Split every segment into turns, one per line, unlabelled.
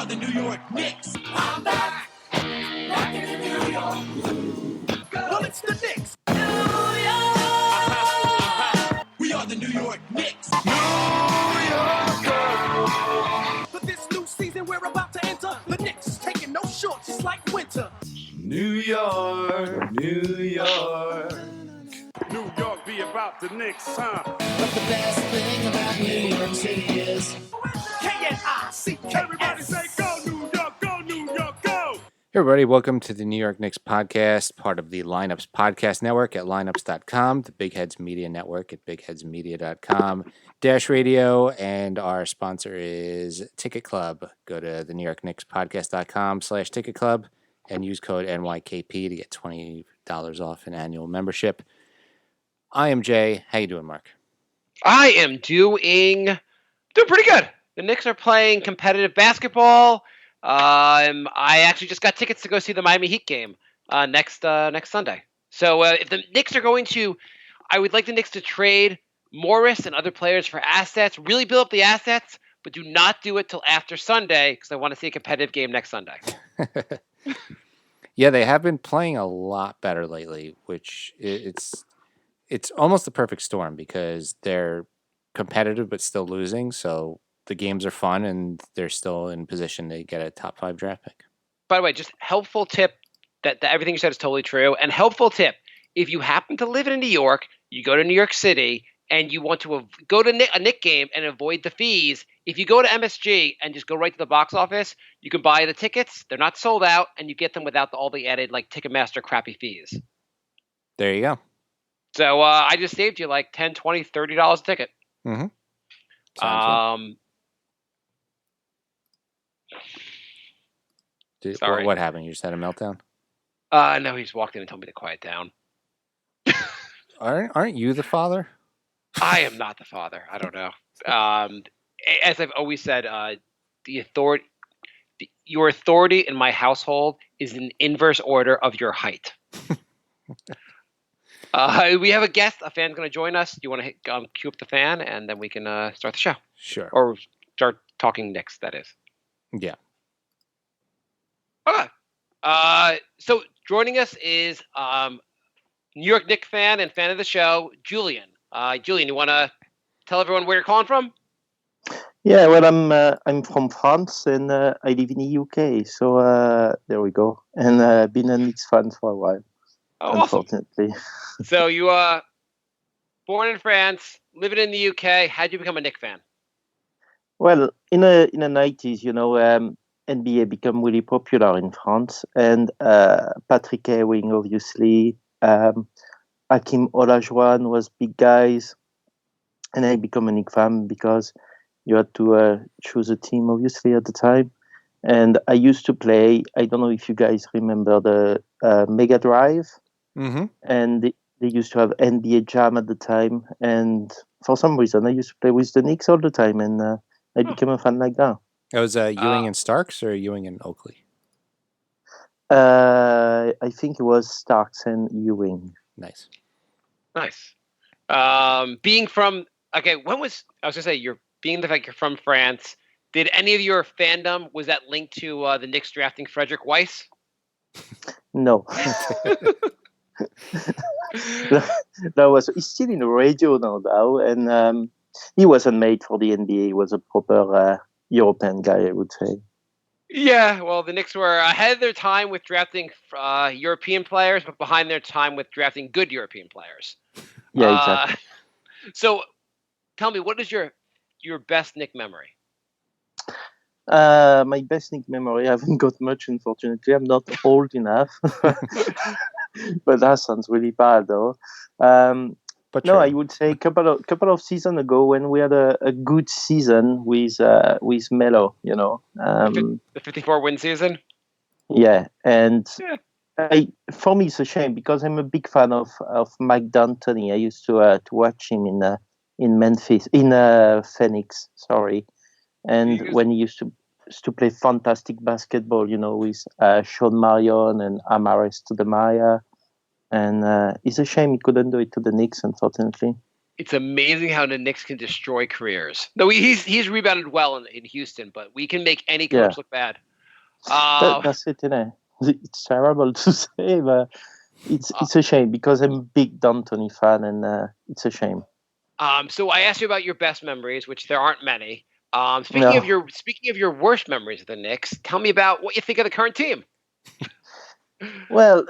are the New York Knicks. I'm back, rocking in New York. Well, it's the Knicks. New York. We are the New York Knicks. New York. For this new season we're about to enter, the Knicks taking no shorts, it's like winter. New York, New York.
New York be about the Knicks, huh?
But the best thing about New York City is
K-N-I-C-K.
Everybody say go New York, go New York, go!
Hey everybody, welcome to the New York Knicks podcast, part of the Lineups Podcast Network at lineups.com, the Big Heads Media Network at bigheadsmedia.com, Dash Radio, and our sponsor is Ticket Club. Go to the New York Knicks podcast.com/Ticket Club and use code NYKP to get $20 off an annual membership. I am Jay. How you doing, Mark?
I am doing pretty good. The Knicks are playing competitive basketball. I actually just got tickets to go see the Miami Heat game next Sunday. So if the Knicks are going to, I would like the Knicks to trade Morris and other players for assets, really build up the assets, but do not do it till after Sunday because I want to see a competitive game next Sunday.
Yeah, they have been playing a lot better lately, which it's almost the perfect storm because they're competitive but still losing. So the games are fun and they're still in position to get a top 5 draft pick.
By the way, just helpful tip that everything you said is totally true. And helpful tip, if you happen to live in New York, you go to New York City and you want to go to a Knicks game and avoid the fees, if you go to MSG and just go right to the box office, you can buy the tickets. They're not sold out and you get them without all the added like Ticketmaster crappy fees.
There you go.
So I just saved you like $10, $20, $30 a ticket.
Mm-hmm.
Sorry.
What happened? You just had a meltdown?
No, he just walked in and told me to quiet down.
Aren't you the father?
I am not the father. I don't know. As I've always said, your authority in my household is in inverse order of your height. We have a guest. A fan's going to join us. You want to cue up the fan, and then we can start the show.
Sure.
Or start talking Knicks, that is.
Yeah.
Okay. So joining us is New York Knicks fan and fan of the show, Julian. Julian, you want to tell everyone where you're calling from?
Yeah, well, I'm from France and I live in the UK. So there we go. And I've been a Knicks fan for a while.
Oh,
unfortunately.
Awesome. So you born in France, living in the UK. How'd you become a Knicks fan?
Well, in the 90s, NBA became really popular in France, and Patrick Ewing, obviously, Hakeem Olajuwon was big guys, and I became a Knicks fan because you had to choose a team, obviously, at the time. And I used to play. I don't know if you guys remember the Mega Drive.
Mm-hmm.
And they used to have NBA Jam at the time, and for some reason I used to play with the Knicks all the time, and I became a fan like that.
That was Ewing and Starks or Ewing and Oakley?
I think it was Starks and Ewing.
Nice.
Being from you're being the fact you're from France. Did any of your fandom was that linked to the Knicks drafting Frederick Weiss?
No. He's still in the radio now, and he wasn't made for the NBA. He was a proper European guy, I would say.
Yeah, well, the Knicks were ahead of their time with drafting European players, but behind their time with drafting good European players.
Yeah, exactly.
So, tell me, what is your best Knicks memory?
My best Knicks memory, I haven't got much, unfortunately. I'm not old enough. But that sounds really bad, though.
But
no, I would say a couple of seasons ago when we had a good season with Melo,
the 54-win season.
Yeah, and for me it's a shame because I'm a big fan of Mike D'Antoni. I used to watch him in Memphis, in Phoenix. Sorry, and when he used to play fantastic basketball, with Sean Marion and Amaris Stoudemire. And it's a shame he couldn't do it to the Knicks, unfortunately.
it's amazing how the Knicks can destroy careers. No, he's rebounded well in Houston, but we can make any coach look bad.
That's it, innit? It's terrible to say, but it's a shame because I'm a big D'Antoni fan, and it's a shame.
So I asked you about your best memories, which there aren't many. Speaking
No.
of your worst memories of the Knicks, tell me about what you think of the current team.
Well,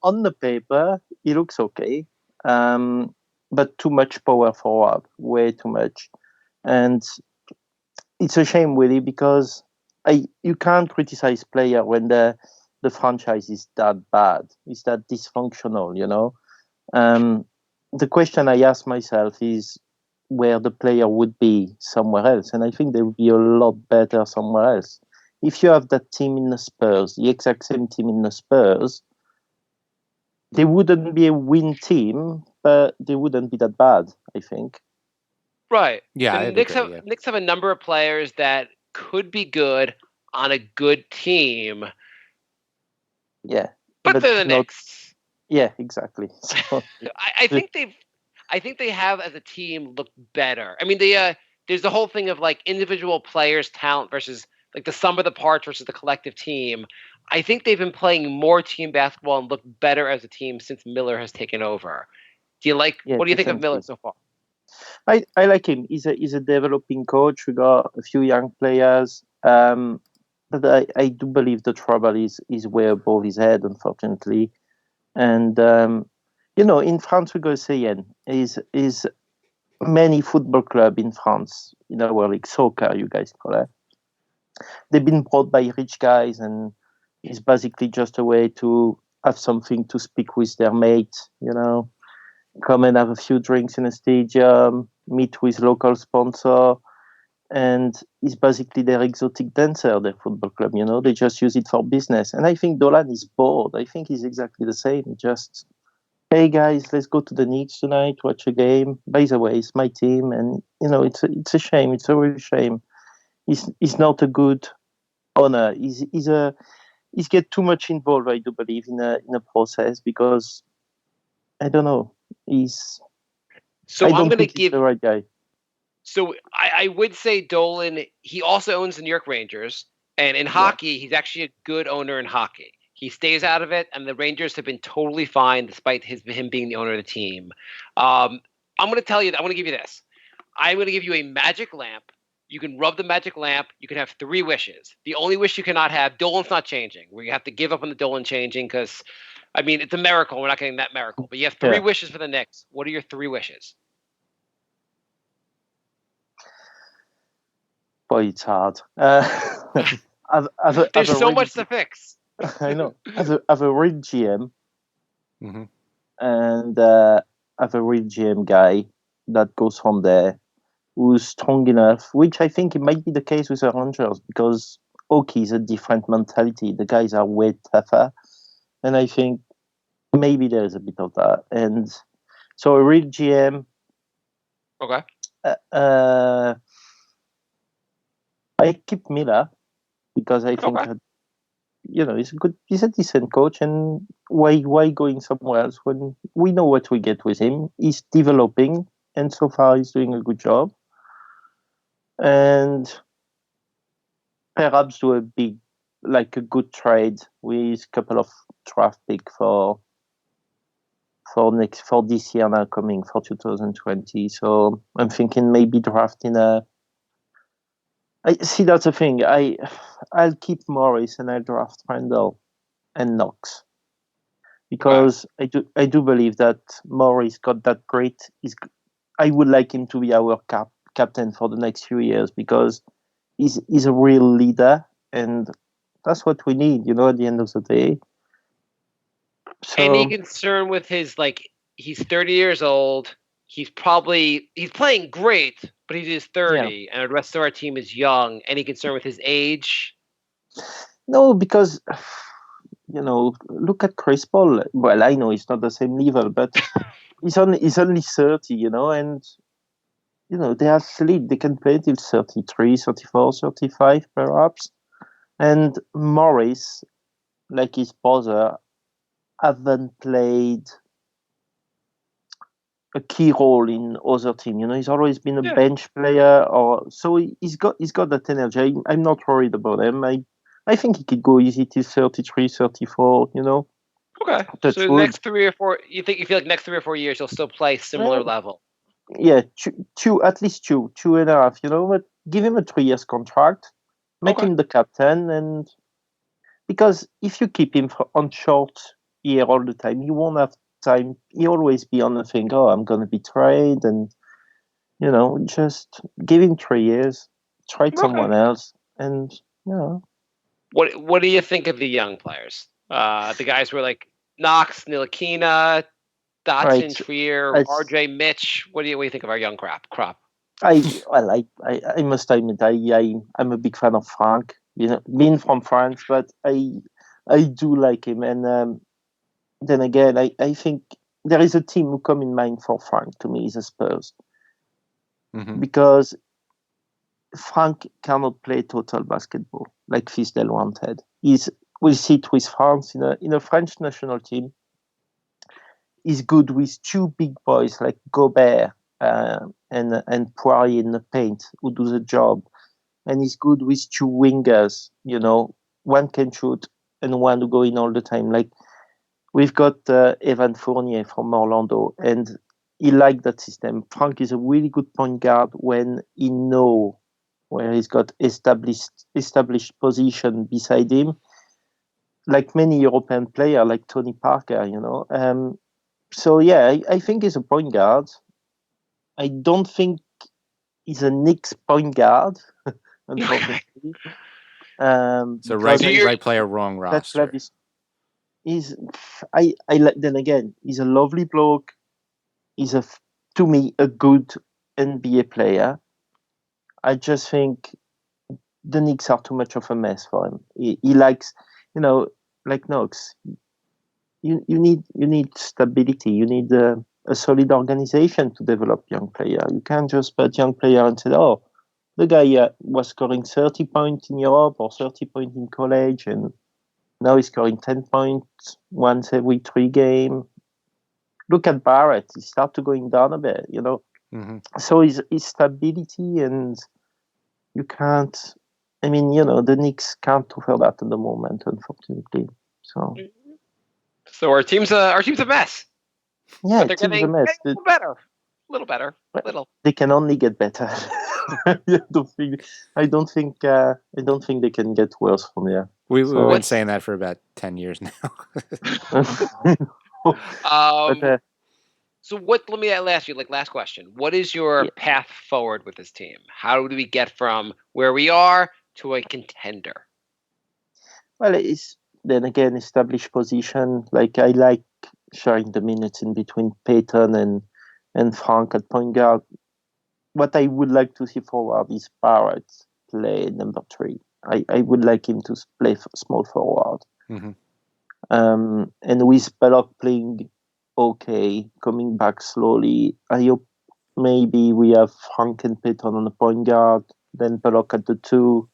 on the paper, he looks okay, but too much power forward, way too much, and it's a shame, really, because you can't criticize player when the franchise is that bad, is that dysfunctional, you know. The question I ask myself is where the player would be somewhere else, and I think they would be a lot better somewhere else. If you have that team in the Spurs, the exact same team in the Spurs, they wouldn't be a win team, but they wouldn't be that bad, I think.
Right.
Yeah,
The Knicks have a number of players that could be good on a good team.
Yeah.
But they're the Knicks.
Yeah, exactly. So,
I think they have as a team looked better. I mean, there's the whole thing of like individual players' talent versus like the sum of the parts versus the collective team. I think they've been playing more team basketball and look better as a team since Miller has taken over. What do you think of Miller so far?
I like him. He's a developing coach. We got a few young players. But I do believe the trouble is way above his head, unfortunately. And in France we go saying is many football club in France, in our league, soccer you guys call it. They've been bought by rich guys, and it's basically just a way to have something to speak with their mates, come and have a few drinks in a stadium, meet with local sponsor, and it's basically their exotic dancer, their football club, they just use it for business. And I think Dolan is bored. I think he's exactly the same. Just, hey guys, let's go to the Knicks tonight, watch a game. By the way, it's my team, and it's a shame. It's a real shame. He's not a good owner. He's get too much involved, I do believe, in a process, because I don't know. I don't think he's the right guy.
So I would say Dolan, he also owns the New York Rangers, and in hockey, he's actually a good owner in hockey. He stays out of it, and the Rangers have been totally fine despite him being the owner of the team. I'm going to tell you, I'm going to give you this. I'm going to give you a magic lamp. You can rub the magic lamp. You can have 3 wishes. The only wish you cannot have, Dolan's not changing. We have to give up on the Dolan changing because, I mean, it's a miracle. We're not getting that miracle. But you have 3 wishes for the Knicks. What are your 3 wishes?
Boy, it's hard.
There's so much to fix.
I know. Have a real GM, and have a real GM guy that goes from there, who's strong enough, which I think it might be the case with the Rangers, because hockey is a different mentality. The guys are way tougher, and I think maybe there is a bit of that. And so a real GM.
Okay.
I keep Miller because I think that, he's a decent coach, and why going somewhere else when we know what we get with him? He's developing, and so far he's doing a good job. And perhaps do a good trade with a couple of draft pick for this year now coming for 2020. So I'm thinking maybe drafting I see, that's the thing. I'll keep Morris and I'll draft Randall and Knox, because I do believe that Morris got that grit. I would like him to be our captain for the next few years, because he's a real leader, and that's what we need. At the end of the day. So,
any concern with he's 30 years old. He's playing great, but he is 30, and the rest of our team is young. Any concern with his age?
No, because, look at Chris Paul. Well, I know he's not the same level, but he's only 30, and, they are asleep. They can play till 33, 34, 35, perhaps. And Morris, like his brother, haven't played a key role in other team. He's always been a
Yeah.
bench player, or so he's got that energy. I'm not worried about him. I think he could go easy to 33, 34.
Okay.
Touch
So the
wood.
next 3 or 4, you feel like next 3 or 4 years he'll still play similar
Well,
level.
Yeah, two at least two and a half. But give him a 3 years contract, make
Okay.
him the captain, and because if you keep him on short here all the time, he won't have time. He always be on the thing. Oh, I'm gonna be traded, and just give him 3 years, trade someone else, and
What do you think of the young players? The guys who are like Knox, Ntilikina, Dotson,
Right.
Trier,
I-
RJ, Mitch. What do you think of our young crop?
I must admit I'm a big fan of Frank. Being from France, but I do like him, and then again, I think there is a team who come in mind for Frank to me is the Spurs
Mhm.
because Frank cannot play total basketball like Fisdale wanted. We see it with France in a French national team. He's good with two big boys like Gobert and Poirier in the paint who do the job, and he's good with two wingers. One can shoot and one who go in all the time. Like we've got Evan Fournier from Orlando, and he liked that system. Frank is a really good point guard when he know where he's got established position beside him, like many European player, like Tony Parker. So yeah, I think he's a point guard. I don't think he's a Knicks point guard, unfortunately.
So
because
right player, wrong
that
roster.
club is then again, he's a lovely bloke. He's to me a good NBA player. I just think the Knicks are too much of a mess for him. He likes, like Knox. You need stability. You need a solid organization to develop young player. You can't just put young player and say, oh, the guy was scoring 30 points in Europe or 30 points in college, and now he's scoring 10 points once every 3 games. Look at Barrett. He started going down a bit,
Mm-hmm.
So his stability, and you can't. I mean, the Knicks can't offer that at the moment, unfortunately.
So our team's a mess.
Yeah,
But they're
team's a
getting
mess.
a little better.
They can only get better. I don't think they can get worse from here.
We've been
What's-
saying that for about 10 years now.
But,
So let me ask you, last question. What is your
Yeah.
path forward with this team? How do we get from where we are to a contender?
well, it's then again established position. Like I like sharing the minutes in between Peyton and Frank at point guard. What I would like to see forward is Barrett play number 3. I would like him to play small forward.
Mm-hmm.
And with Belloc playing okay, coming back slowly, I hope maybe we have Frank and Peyton on the point guard, then Belloc at the 2,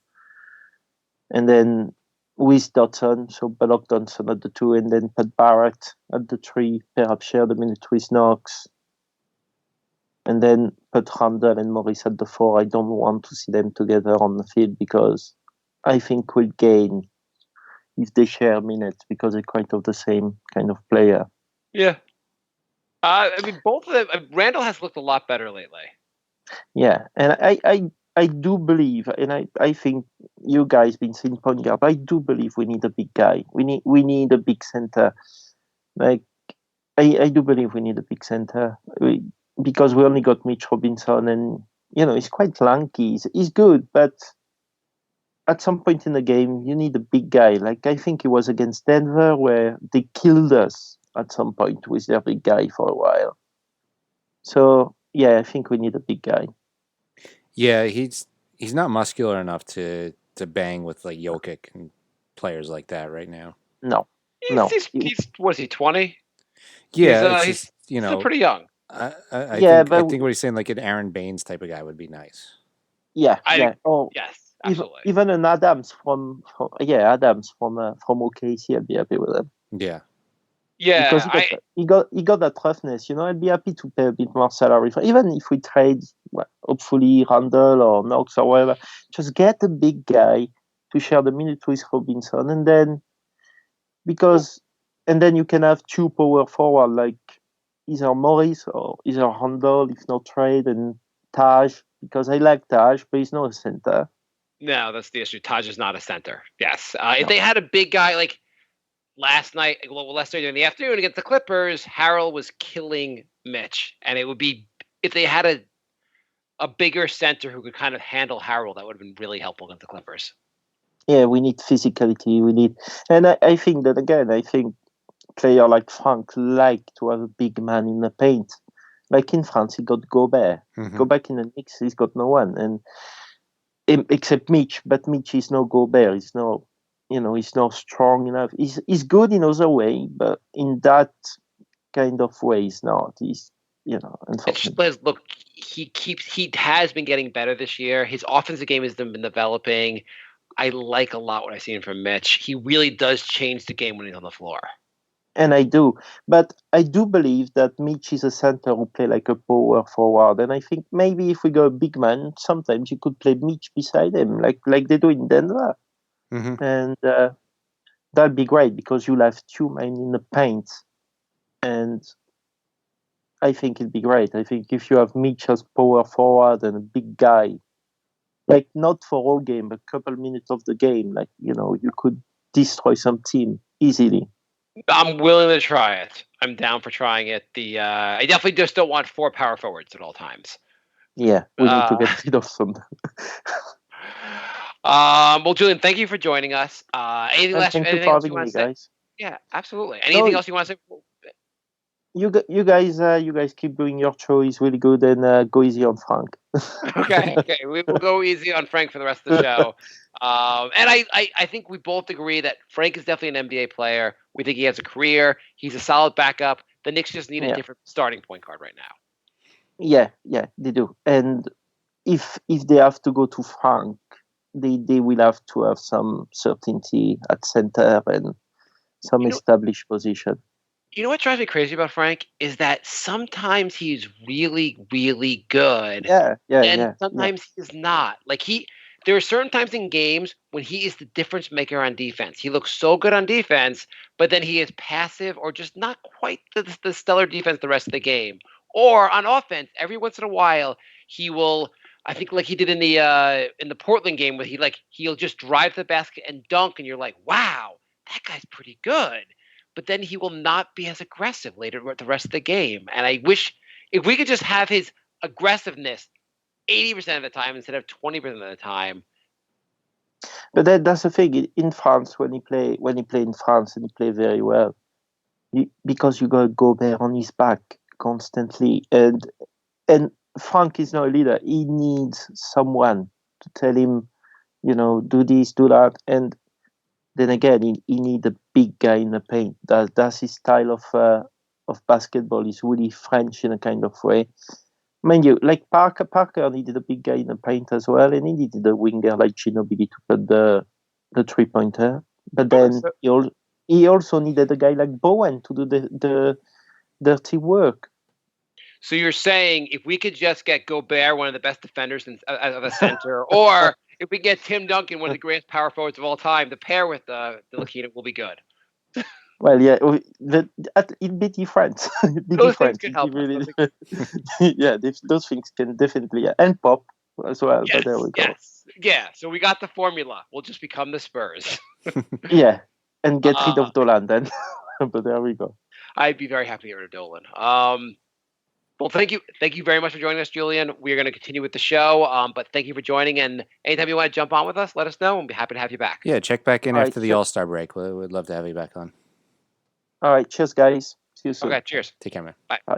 and then with Dotson, so Belloc Dotson at the 2, and then put Barrett at the 3, perhaps share the minute with Knox, and then put Randall and Morris at the 4. I don't want to see them together on the field because I think we'll gain if they share minutes because they're kind of the same kind of player.
Yeah. I mean, both of them. Randall has looked a lot better lately.
Yeah, and I do believe, and I think you guys been saying point guard. I do believe we need a big guy. We need a big center. Like I do believe we need a big center because we only got Mitch Robinson, and he's quite lanky. He's good, but at some point in the game, you need a big guy. Like I think it was against Denver where they killed us at some point with their big guy for a while. So yeah, I think we need a big guy.
Yeah, he's not muscular enough to bang with like Jokic and players like that right now.
No.
He's what is he, 20?
Yeah,
He's still pretty young.
I
but
think what he's saying, like an Aaron Baines type of guy would be nice.
Yeah.
Yes, absolutely.
Even an Adams from OKC, I'd be happy with him.
Yeah.
Yeah,
because he got that roughness. I'd be happy to pay a bit more salary for, even if we trade, hopefully Randall or Knox or whatever. Just get a big guy to share the minute with Robinson, and then you can have two power forward like either Morris or either Randall, if not trade, and Taj, because I like Taj, but he's not a center.
no, that's the issue. Taj is not a center. Yes, if they had a big guy like last night, yesterday in the afternoon against the Clippers, Harrell was killing Mitch, and it would be if they had a bigger center who could kind of handle Harrell, that would have been really helpful against the Clippers.
Yeah, we need physicality. And I think that again. I think player like Frank like to have a big man in the paint. Like in France, he got Gobert.
Mhm.
Go back in the Knicks, he's got no one, and except Mitch. But Mitch is no Gobert. He's not strong enough. He's good in other way, but in that kind of way, he's not. He's unfortunately.
Look, he has been getting better this year. His offensive game has been developing. I like a lot what I've seen from Mitch. He really does change the game when he's on the floor.
And I do. But I do believe that Mitch is a center who play like a power forward. And I think maybe if we go a big man, sometimes you could play Mitch beside him, like they do in Denver.
Mhm.
And that'd be great because you'll have two men in the paint. And I think it'd be great. I think if you have Mitch as power forward and a big guy, like not for all game, but a couple minutes of the game, like, you could destroy some team easily.
I'm willing to try it. I'm down for trying it. I definitely just don't want 4 power forwards at all times.
Yeah, we need to get rid of some.
Well, Julian, thank you for joining us. Anything else?
Thank you
Anything
for
else you
having
want
me,
to say?
guys.
Yeah, absolutely. Anything else you want to say?
You guys keep doing your show. It's really good, and go easy on Frank.
Okay. We will go easy on Frank for the rest of the show. And I think we both agree that Frank is definitely an NBA player. We think he has a career. He's a solid backup. The Knicks just need a different starting point guard right now.
Yeah, they do. And if they have to go to Frank, they will have to have some certainty at center and some established position.
You know what drives me crazy about Frank is that sometimes he's really, really good. And sometimes he's not. Like there are certain times in games when he is the difference maker on defense. He looks so good on defense, but then he is passive or just not quite the stellar defense the rest of the game. Or on offense, every once in a while, he will, I think like he did in the Portland game where he'll just drive to the basket and dunk, and you're like, wow, that guy's pretty good. But then he will not be as aggressive later the rest of the game. And I wish if we could just have his aggressiveness 80% of the time instead of 20% of the time.
But that's the thing in France when he play in France and he play very well, because you got Gobert on his back constantly, and Frank is not a leader. He needs someone to tell him, do this, do that, and then again, he need a big guy in the paint. That's his style of basketball. He's really French in a kind of way. Mind you, like Parker needed a big guy in the paint as well, and he needed a winger like Ginobili to put the 3-pointer. But then he also needed a guy like Bowen to do the dirty work.
So you're saying if we could just get Gobert, one of the best defenders of a center, or if we get Tim Duncan, one of the greatest power forwards of all time, to pair with Ntilikina will be good.
Well, yeah, it'd be different.
Those things can help.
Really, yeah, those things can definitely, and Pop as well.
Yes,
but there we go.
Yeah. So we got the formula. We'll just become the Spurs.
Yeah, and get rid of Dolan then. But there we go.
I'd be very happy to get rid of Dolan. Well, thank you very much for joining us, Julian. We're going to continue with the show, but thank you for joining. And anytime you want to jump on with us, let us know. We'll be happy to have you back.
Yeah, check back in after the All-Star break. We'd love to have you back on.
All right, cheers, guys. See you soon.
Okay, cheers.
Take care, man.
Bye.
Bye.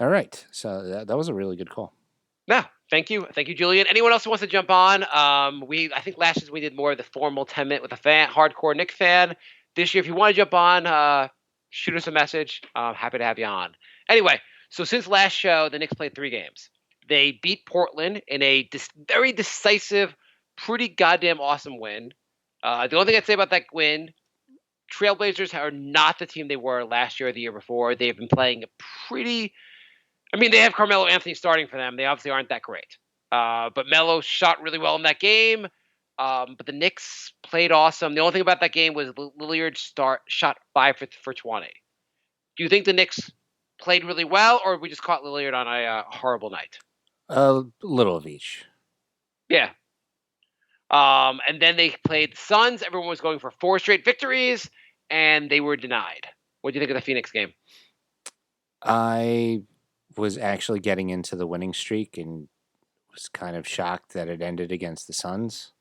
All right, so that was a really good call.
No, thank you, Julian. Anyone else who wants to jump on? I think last year we did more of the formal 10-minute with a hardcore Knicks fan. This year, if you want to jump on, shoot us a message. I'm happy to have you on. Anyway, so since last show, the Knicks played 3 games. They beat Portland in a very decisive pretty goddamn awesome win. The only thing I'd say about that win, Trailblazers are not the team they were last year or the year before. They've been playing pretty. I mean, they have Carmelo Anthony starting for them. They obviously aren't that great. But Melo shot really well in that game. But the Knicks played awesome. The only thing about that game was Lillard shot 5 for 20. Do you think the Knicks played really well, or we just caught Lillard on a horrible night?
A little of each.
Yeah. And then they played the Suns. Everyone was going for 4 straight victories, and they were denied. What do you think of the Phoenix game?
I was actually getting into the winning streak and was kind of shocked that it ended against the Suns.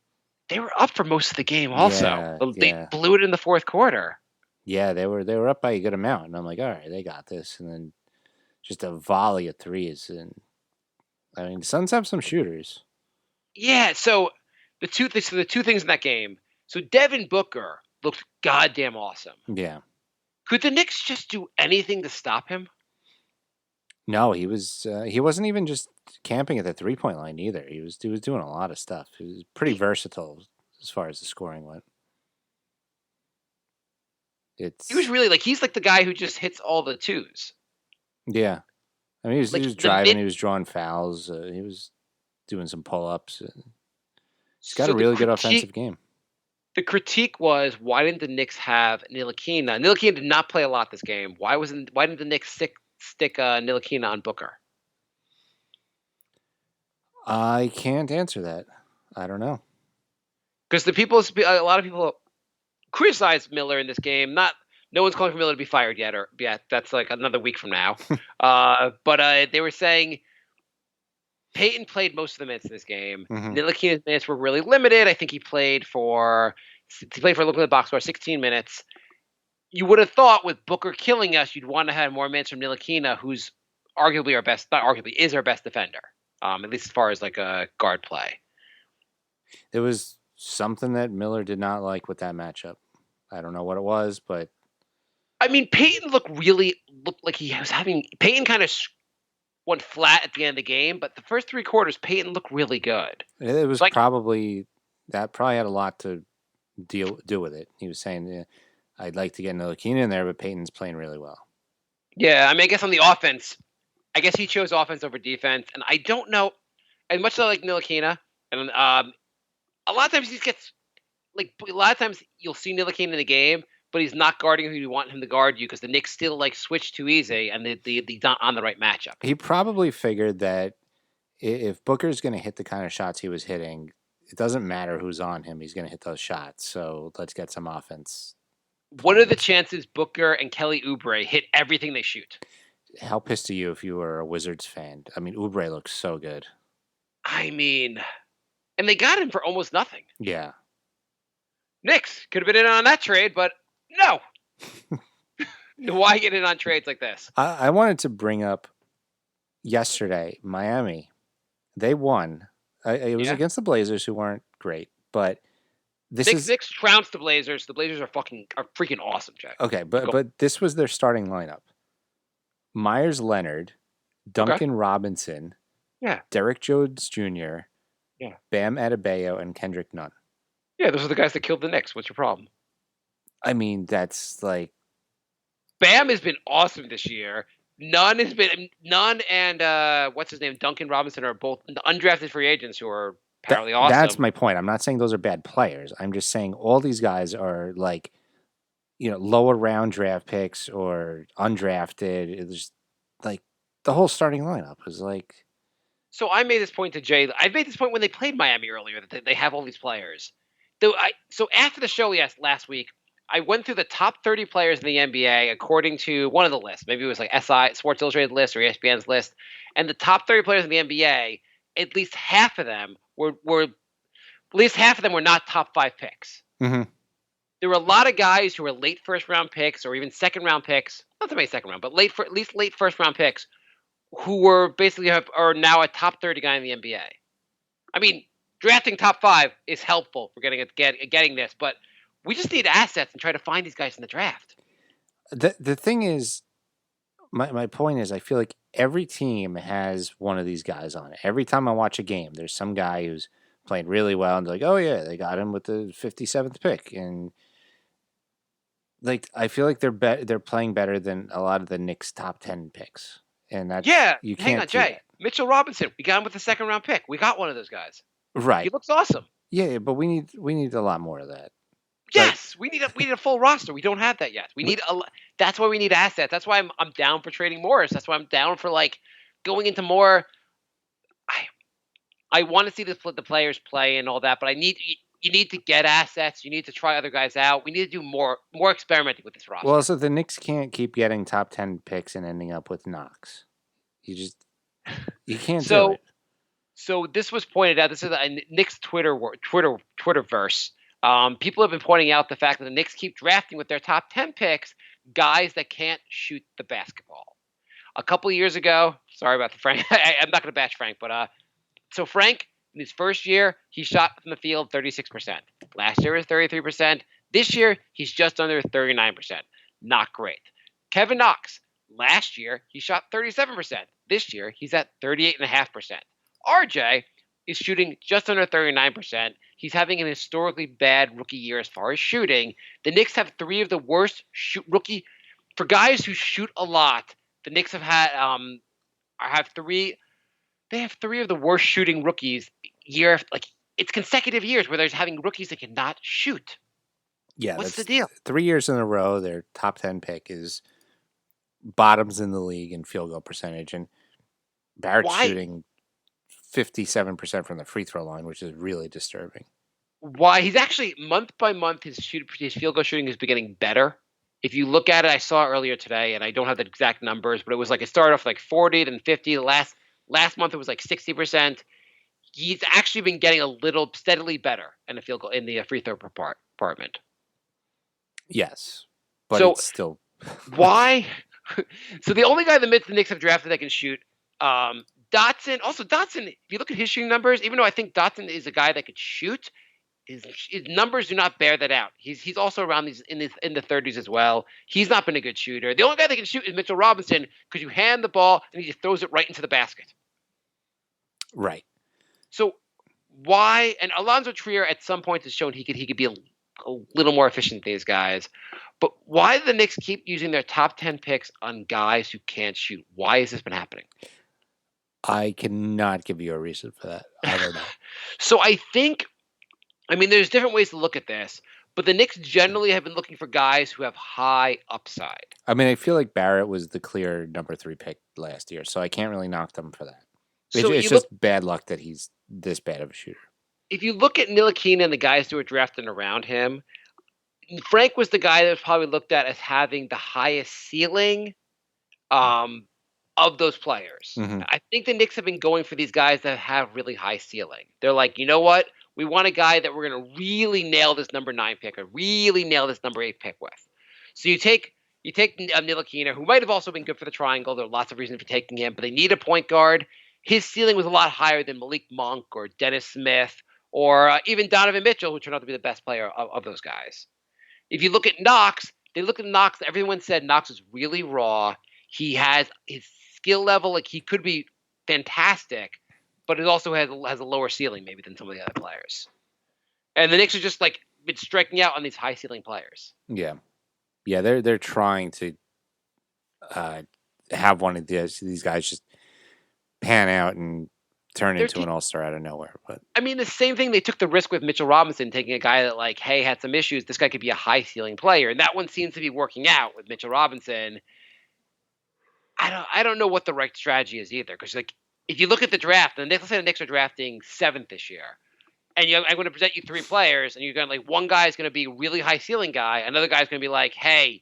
They were up for most of the game also.
Yeah,
They blew it in the fourth quarter.
Yeah, they were up by a good amount, and I'm like, all right, they got this. And then just a volley of threes, and I mean, the Suns have some shooters.
Yeah, so the two things in that game. So Devin Booker looked goddamn awesome.
Yeah.
Could the Knicks just do anything to stop him?
No, he wasn't even just camping at the 3-point line either. He was doing a lot of stuff. He was pretty versatile as far as the scoring went.
He was really he's like the guy who just hits all the twos.
Yeah. I mean, he was driving, he was drawing fouls, he was doing some pull-ups. He's got a really good offensive game.
The critique was, why didn't the Knicks have Ntilikina? Ntilikina did not play a lot this game. Why didn't the Knicks stick Ntilikina on Booker?
I can't answer that. I don't know.
Because a lot of people criticized Miller in this game. No one's calling for Miller to be fired yet, that's like another week from now. But they were saying Payton played most of the minutes in this game.
Mm-hmm.
Ntilikina's minutes were really limited. I think he played for looking at the box score 16 minutes. You would have thought with Booker killing us, you'd want to have more minutes from Ntilikina, who's arguably is our best defender, at least as far as like a guard play.
There was something that Miller did not like with that matchup. I don't know what it was, but
I mean, Payton looked like he was having. Payton kind of went flat at the end of the game, but the first 3 quarters, Payton looked really good.
It was probably had a lot to do with it. He was saying, I'd like to get Ntilikina in there, but Payton's playing really well.
Yeah, I mean, I guess on the offense, I guess he chose offense over defense, and I don't know. As much as I like Ntilikina, and a lot of times you'll see Ntilikina in the game, but he's not guarding who you want him to guard you because the Knicks still switch too easy and they're not on the right matchup.
He probably figured that if Booker's going to hit the kind of shots he was hitting, it doesn't matter who's on him. He's going to hit those shots. So let's get some offense.
What are the chances Booker and Kelly Oubre hit everything they shoot?
How pissed are you if you were a Wizards fan? I mean, Oubre looks so good.
I mean, and they got him for almost nothing.
Yeah.
Knicks could have been in on that trade, but no. Why get in on trades like this?
I wanted to bring up yesterday, Miami. They won. It was against the Blazers, who weren't great, but
Knicks trounced the Blazers. The Blazers are freaking awesome, Jack.
Okay, but this was their starting lineup: Myers Leonard, Duncan Robinson, Derek Jones Jr., Bam Adebayo, and Kendrick Nunn.
Yeah, those are the guys that killed the Knicks. What's your problem?
I mean, that's like
Bam has been awesome this year. Nunn and what's his name, Duncan Robinson, are both undrafted free agents who are apparently awesome.
That's my point. I'm not saying those are bad players. I'm just saying all these guys are lower round draft picks or undrafted. It's like the whole starting lineup is like.
So I made this point to Jay. I made this point when they played Miami earlier that they have all these players. So after the show last week, I went through the top 30 players in the NBA according to one of the lists. Maybe it was like SI, Sports Illustrated list, or ESPN's list. And the top 30 players in the NBA, at least half of them were not top 5 picks.
Mm-hmm.
There were a lot of guys who were late first round picks or even second round picks. Not so many second round, but at least late first round picks who were basically are now a top 30 guy in the NBA. I mean, drafting top 5 is helpful for getting this, but we just need assets and try to find these guys in the draft.
The thing is, my point is, I feel like every team has one of these guys on it. Every time I watch a game, there's some guy who's playing really well, and they're like, oh yeah, they got him with the 57th pick, and like I feel like they're playing better than a lot of the Knicks' top 10 picks, and that's you
hang
can't
on,
do
Jay.
that.
Mitchell Robinson, we got him with the second round pick. We got one of those guys. He
Right?
looks awesome.
Yeah, but we need a lot more of that.
Yes, we need a full roster. We don't have that yet. That's why we need assets. That's why I'm down for trading Morris. That's why I'm down for like going into more. I want to see the players play and all that, but you need to get assets. You need to try other guys out. We need to do more experimenting with this roster.
Well, so the Knicks can't keep getting top 10 picks and ending up with Knox. You can't do it.
So this was pointed out. This is a Knicks Twitterverse. People have been pointing out the fact that the Knicks keep drafting with their top 10 picks guys that can't shoot the basketball. A couple of years ago, sorry about the Frank. I'm not going to bash Frank, but so Frank in his first year he shot from the field 36%. Last year was 33%. This year he's just under 39%. Not great. Kevin Knox last year he shot 37%. This year he's at 38.5%. RJ is shooting just under 39%. He's having an historically bad rookie year as far as shooting. The Knicks have three of the worst rookie for guys who shoot a lot. The Knicks have three. They have three of the worst shooting rookies year. Like it's consecutive years where they're having rookies that cannot shoot.
Yeah,
what's the deal?
3 years in a row, their top 10 pick is bottoms in the league in field goal percentage, and Barrett's shooting 57% from the free throw line, which is really disturbing.
Why he's actually month by month his field goal shooting is getting better. If you look at it, I saw it earlier today, and I don't have the exact numbers, but it was like it started off like 40, then 50. The last month it was like 60%. He's actually been getting a little steadily better in the field goal in the free throw department. If
but it's still
why? So the only guy the Knicks have drafted that can shoot, Dotson. Also, Dotson. If you look at his shooting numbers, even though I think Dotson is a guy that could shoot, his numbers do not bear that out. He's also around these in the 30s as well. He's not been a good shooter. The only guy that can shoot is Mitchell Robinson because you hand the ball and he just throws it right into the basket.
Right.
So why? And Alonzo Trier at some point has shown he could be a little more efficient than these guys. But why do the Knicks keep using their top 10 picks on guys who can't shoot? Why has this been happening?
I cannot give you a reason for that. I don't know.
So there's different ways to look at this, but the Knicks generally have been looking for guys who have high upside.
I feel like Barrett was the clear number 3 pick last year, so I can't really knock them for that. It's just bad luck that he's this bad of a shooter. If
you look at Ntilikina and the guys who were drafted around him, Frank was the guy that was probably looked at as having the highest ceiling of those players.
Mm-hmm.
I think the Knicks have been going for these guys that have really high ceiling. They're like, you know what? We want a guy that we're going to really nail this number 9 pick or really nail this number 8 pick with. So you take Ntilikina, who might have also been good for the triangle. There are lots of reasons for taking him, but they need a point guard. His ceiling was a lot higher than Malik Monk or Dennis Smith or even Donovan Mitchell, who turned out to be the best player of those guys. If you look at Knox, everyone said Knox is really raw. He has his skill level, like he could be fantastic, but it also has a lower ceiling maybe than some of the other players. And the Knicks are just like been striking out on these high ceiling players.
Yeah, they're trying to have one of these guys just pan out and turn into an all-star out of nowhere. But
the same thing. They took the risk with Mitchell Robinson, taking a guy that had some issues. This guy could be a high ceiling player, and that one seems to be working out with Mitchell Robinson. I don't know what the right strategy is either, because if you look at the draft, and let's say the Knicks are drafting 7th this year, and I'm going to present you 3 players, and you're going to one guy is going to be a really high ceiling guy, another guy's going to be like, hey,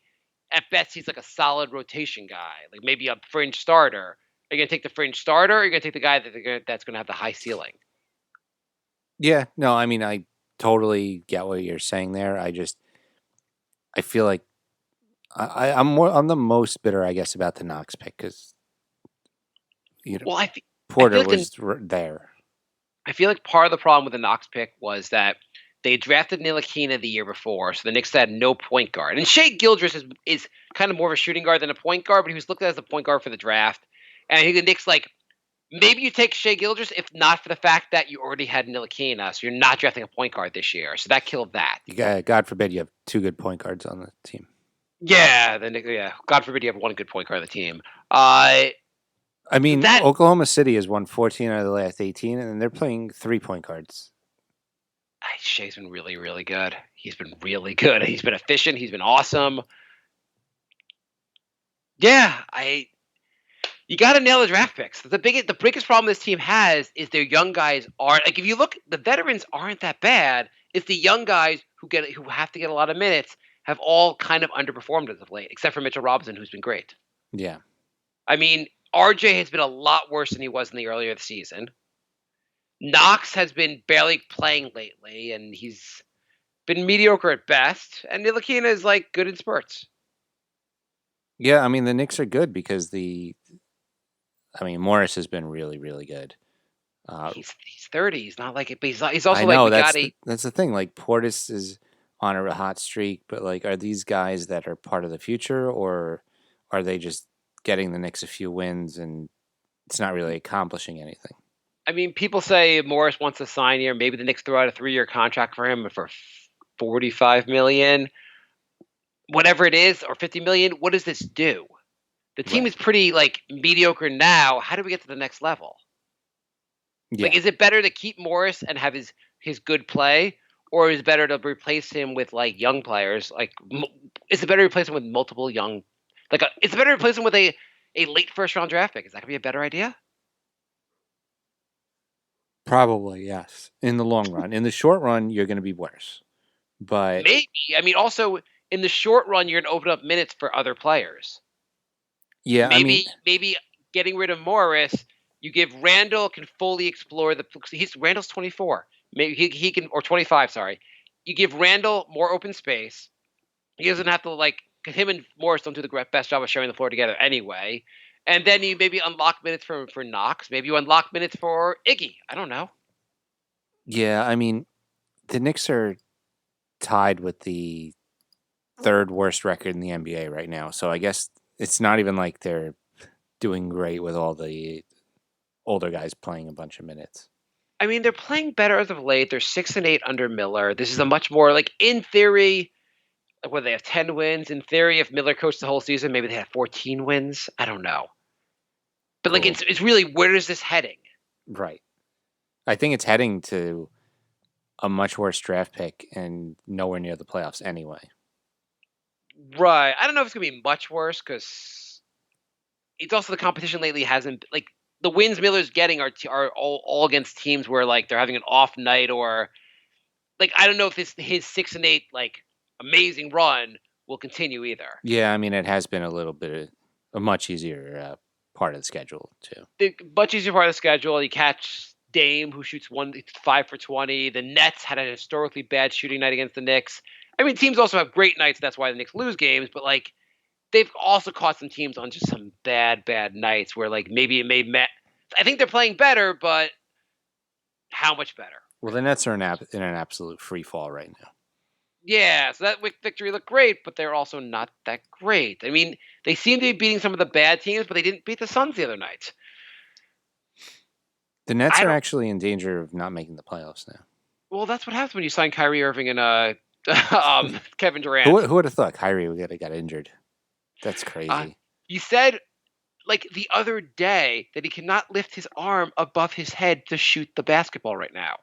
at best he's like a solid rotation guy, like maybe a fringe starter. Are you going to take the fringe starter, or are you going to take the guy that's going to have the high ceiling?
Yeah, no, I totally get what you're saying there. I feel like I'm the most bitter, I guess, about the Knox pick because Porter was there.
I feel like part of the problem with the Knox pick was that they drafted Ntilikina the year before, so the Knicks had no point guard. And Shai Gilgeous is kind of more of a shooting guard than a point guard, but he was looked at as a point guard for the draft. And I think the Knicks Maybe you take Shea Gilgeous, if not for the fact that you already had Ntilikina, so you're not drafting a point guard this year. So that killed that.
God forbid you have 2 good point guards on the team.
Yeah, God forbid you have one good point guard on the team.
I mean, Oklahoma City has won 14 out of the last 18, and they're playing 3-point guards.
Shea's been really, really good. He's been really good. He's been efficient. He's been awesome. Yeah, you got to nail the draft picks. The biggest problem this team has is their young guys aren't like. If you look, the veterans aren't that bad. It's the young guys who have to get a lot of minutes have all kind of underperformed as of late, except for Mitchell Robinson, who's been great.
Yeah,
I mean, RJ has been a lot worse than he was in the earlier of the season. Knox has been barely playing lately, and he's been mediocre at best. And Ntilikina is like good in spurts.
Yeah, I mean the Knicks are good because Morris has been really, really good.
He's 30. He's not like it, but he's also
I know,
like
that's the thing. Like Portis is on a hot streak, but like, are these guys that are part of the future, or are they just getting the Knicks a few wins and it's not really accomplishing anything?
I mean, people say Morris wants to sign here. Maybe the Knicks throw out a 3-year contract for him for $45 million, whatever it is, or $50 million. What does this do? The team is pretty like mediocre now. How do we get to the next level?
Yeah.
Like, is it better to keep Morris and have his good play, or is it better to replace him with like young players? Like, is it better to replace him with multiple young? Is it better to replace him with a late first round draft pick? Is that gonna be a better idea?
Probably, yes. In the long run. In the short run, you're going to be worse. But
maybe. I mean, also in the short run, you're going to open up minutes for other players.
Yeah,
maybe getting rid of Morris, you give Randall can fully explore Randall's 24. Maybe he can, or 25. Sorry, you give Randall more open space. He doesn't have to him and Morris don't do the best job of sharing the floor together anyway. And then you maybe unlock minutes for Knox. Maybe you unlock minutes for Iggy. I don't know.
Yeah, I mean, the Knicks are tied with the 3rd worst record in the NBA right now. So I guess it's not even like they're doing great with all the older guys playing a bunch of minutes.
I mean, they're playing better as of late. They're 6-8 under Miller. This is a much more in theory. Whether they have 10 wins, in theory, if Miller coached the whole season, maybe they have 14 wins. I don't know. But
cool.
It's really, where is this heading?
Right. I think it's heading to a much worse draft pick and nowhere near the playoffs anyway.
Right. I don't know if it's going to be much worse because it's also the competition lately hasn't the wins Miller's getting are all against teams where they're having an off night, or I don't know if his 6-8 amazing run will continue either.
Yeah, I mean, it has been a little bit a much easier part of the schedule too.
The much easier part of the schedule. You catch Dame, who shoots 5 for 20. The Nets had a historically bad shooting night against the Knicks. I mean, teams also have great nights. That's why the Knicks lose games. But they've also caught some teams on just some bad nights where maybe it made I think they're playing better, but how much better?
Well, the Nets are in an absolute free fall right now.
Yeah, so that victory looked great, but they're also not that great. I mean, they seem to be beating some of the bad teams, but they didn't beat the Suns the other night.
The Nets are actually in danger of not making the playoffs now.
Well, that's what happens when you sign Kyrie Irving and Kevin Durant.
Who would have thought Kyrie would have got injured? That's crazy.
You said the other day that he cannot lift his arm above his head to shoot the basketball right now.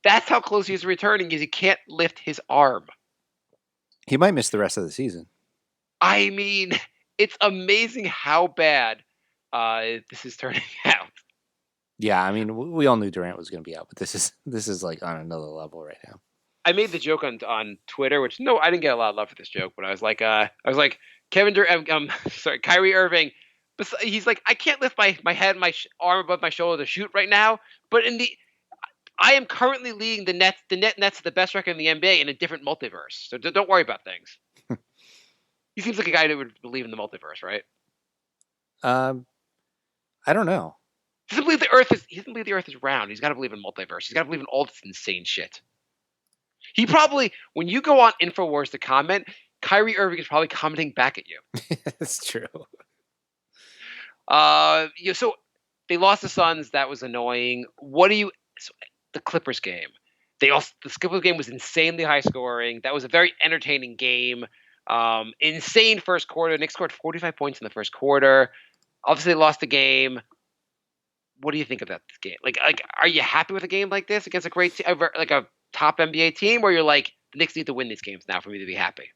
That's how close he is to returning, is he can't lift his arm.
He might miss the rest of the season.
I mean, it's amazing how bad this is turning out.
Yeah, I mean, we all knew Durant was going to be out, but this is on another level right now.
I made the joke on Twitter, which I didn't get a lot of love for this joke, but I was like, Kevin Durant, Kyrie Irving. He's like, I can't lift my head, my arm above my shoulder to shoot right now, but I am currently leading the Nets to the best record in the NBA in a different multiverse. So don't worry about things. He seems like a guy that would believe in the multiverse, right?
I don't know.
He doesn't believe the Earth is round. He's got to believe in multiverse. He's got to believe in all this insane shit. He probably, when you go on Infowars to comment, Kyrie Irving is probably commenting back at you.
That's true.
So they lost the Suns. That was annoying. The Clippers game? The Clippers game was insanely high scoring. That was a very entertaining game. Insane first quarter. Knicks scored 45 points in the first quarter. Obviously, they lost the game. What do you think of that game? Like, are you happy with a game like this against a great, like a top NBA team, where you're like, the Knicks need to win these games now for me to be happy?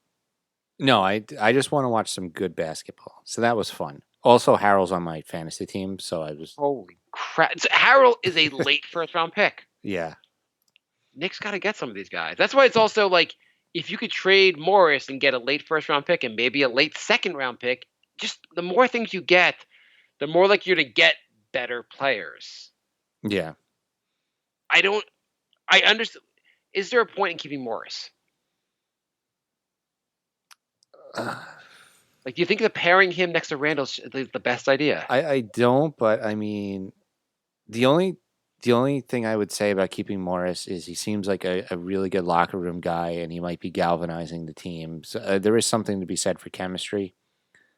No, I just want to watch some good basketball. So that was fun. Also, Harold's on my fantasy team, so I was.
Holy crap! So Harold is a late first round pick.
Yeah.
Knicks got to get some of these guys. That's why it's also like, if you could trade Morris and get a late first round pick and maybe a late second round pick, just the more things you get, the more likely you're to get better players.
Yeah.
I understand. Is there a point in keeping Morris? Like, do you think that pairing him next to Randall is the best idea?
I don't, but I mean, the only thing I would say about keeping Morris is he seems like a really good locker room guy, and he might be galvanizing the team. So there is something to be said for chemistry.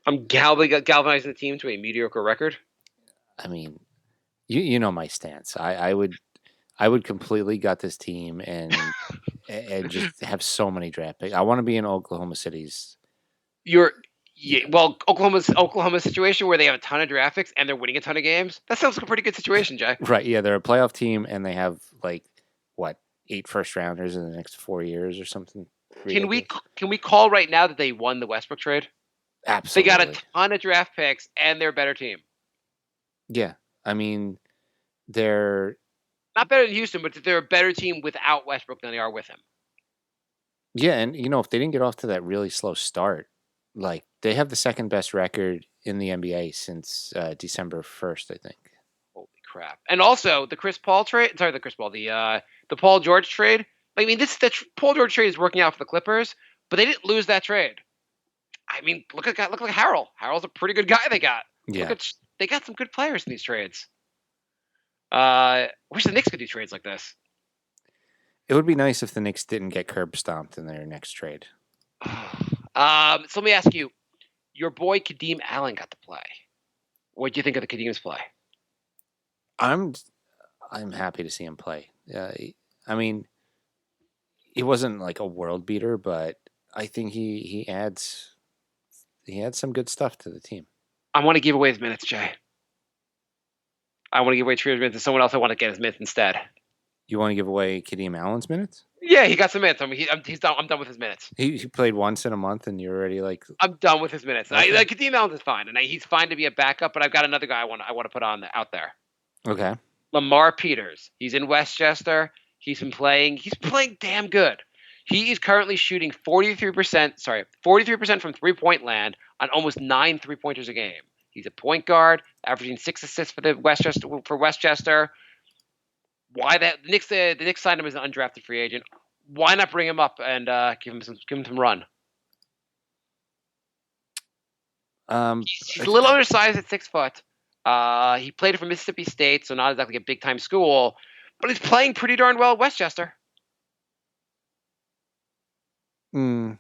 I'm galvanizing the team to a mediocre record.
I mean, you know my stance. I would completely gut this team and just have so many draft picks. I want to be in Oklahoma City's.
Oklahoma's situation where they have a ton of draft picks and they're winning a ton of games. That sounds like a pretty good situation, Jay.
Right? Yeah, they're a playoff team and they have 8 first rounders in the next 4 years or something. Ridiculous.
Can we call right now that they won the Westbrook trade?
Absolutely.
They got a ton of draft picks and they're a better team.
Yeah, I mean, they're
not better than Houston, but they're a better team without Westbrook than they are with him.
Yeah, and if they didn't get off to that really slow start, they have the second best record in the NBA since December 1st, I think.
Holy crap! And also the Paul George trade. I mean, Paul George trade is working out for the Clippers, but they didn't lose that trade. I mean, look at Harold. Harold's a pretty good guy they got.
Yeah.
They got some good players in these trades. Wish the Knicks could do trades like this.
It would be nice if the Knicks didn't get curb stomped in their next trade.
So let me ask you, your boy Kadeem Allen got to play. What do you think of the Kadeem's play?
I'm happy to see him play. I mean, he wasn't like a world beater, but I think he adds some good stuff to the team.
I want to give away his minutes, Jay. I want to give away Trier's minutes to someone else. I want to get his minutes instead.
You want to give away Kadeem Allen's minutes?
Yeah, he got some minutes. I mean, he's done. I'm done with his minutes.
He played once in a month, and you're already like.
I'm done with his minutes.
Okay.
Kadeem Allen is fine, and he's fine to be a backup. But I've got another guy I want to put out there.
Okay.
Lamar Peters. He's in Westchester. He's playing damn good. He is currently shooting 43% from 3-point land on almost 9 3-pointers a game. He's a point guard, averaging 6 assists for Westchester. Why that the Knicks signed him as an undrafted free agent? Why not bring him up and give him some run? He's a little undersized at 6 foot. He played for Mississippi State, so not exactly a big time school, but he's playing pretty darn well at Westchester. What do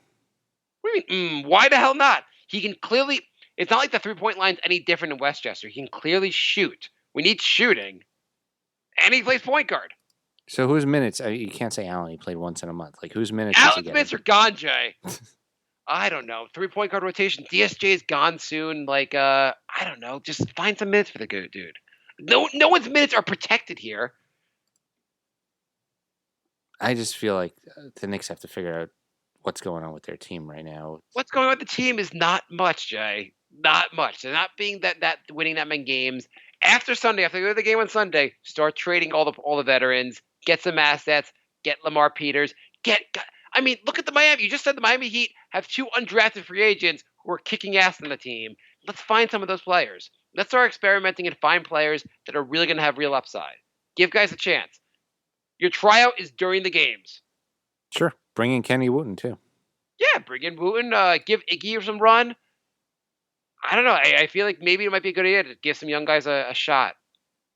you mean? Why the hell not? He can clearly. It's not like the 3-point line's any different in Westchester. He can clearly shoot. We need shooting. And he plays point guard.
So whose minutes? You can't say Allen. He played once in a month. Like whose minutes?
Allen's minutes are gone, Jay. I don't know. 3-point guard rotation. DSJ is gone soon. I don't know. Just find some minutes for the good dude. No one's minutes are protected here.
I just feel like the Knicks have to figure out what's going on with their team right now.
What's going on with the team is not much, Jay. Not much. They're not being that winning that many games. After Sunday, after they go to the game on Sunday, start trading all the veterans, get some assets, get Lamar Peters, I mean, look at the Miami. You just said the Miami Heat have 2 undrafted free agents who are kicking ass in the team. Let's find some of those players. Let's start experimenting and find players that are really going to have real upside. Give guys a chance. Your tryout is during the games.
Sure. Bring in Kenny Wooten, too.
Yeah, bring in Wooten. Give Iggy some run. I don't know. I feel like maybe it might be a good idea to give some young guys a shot.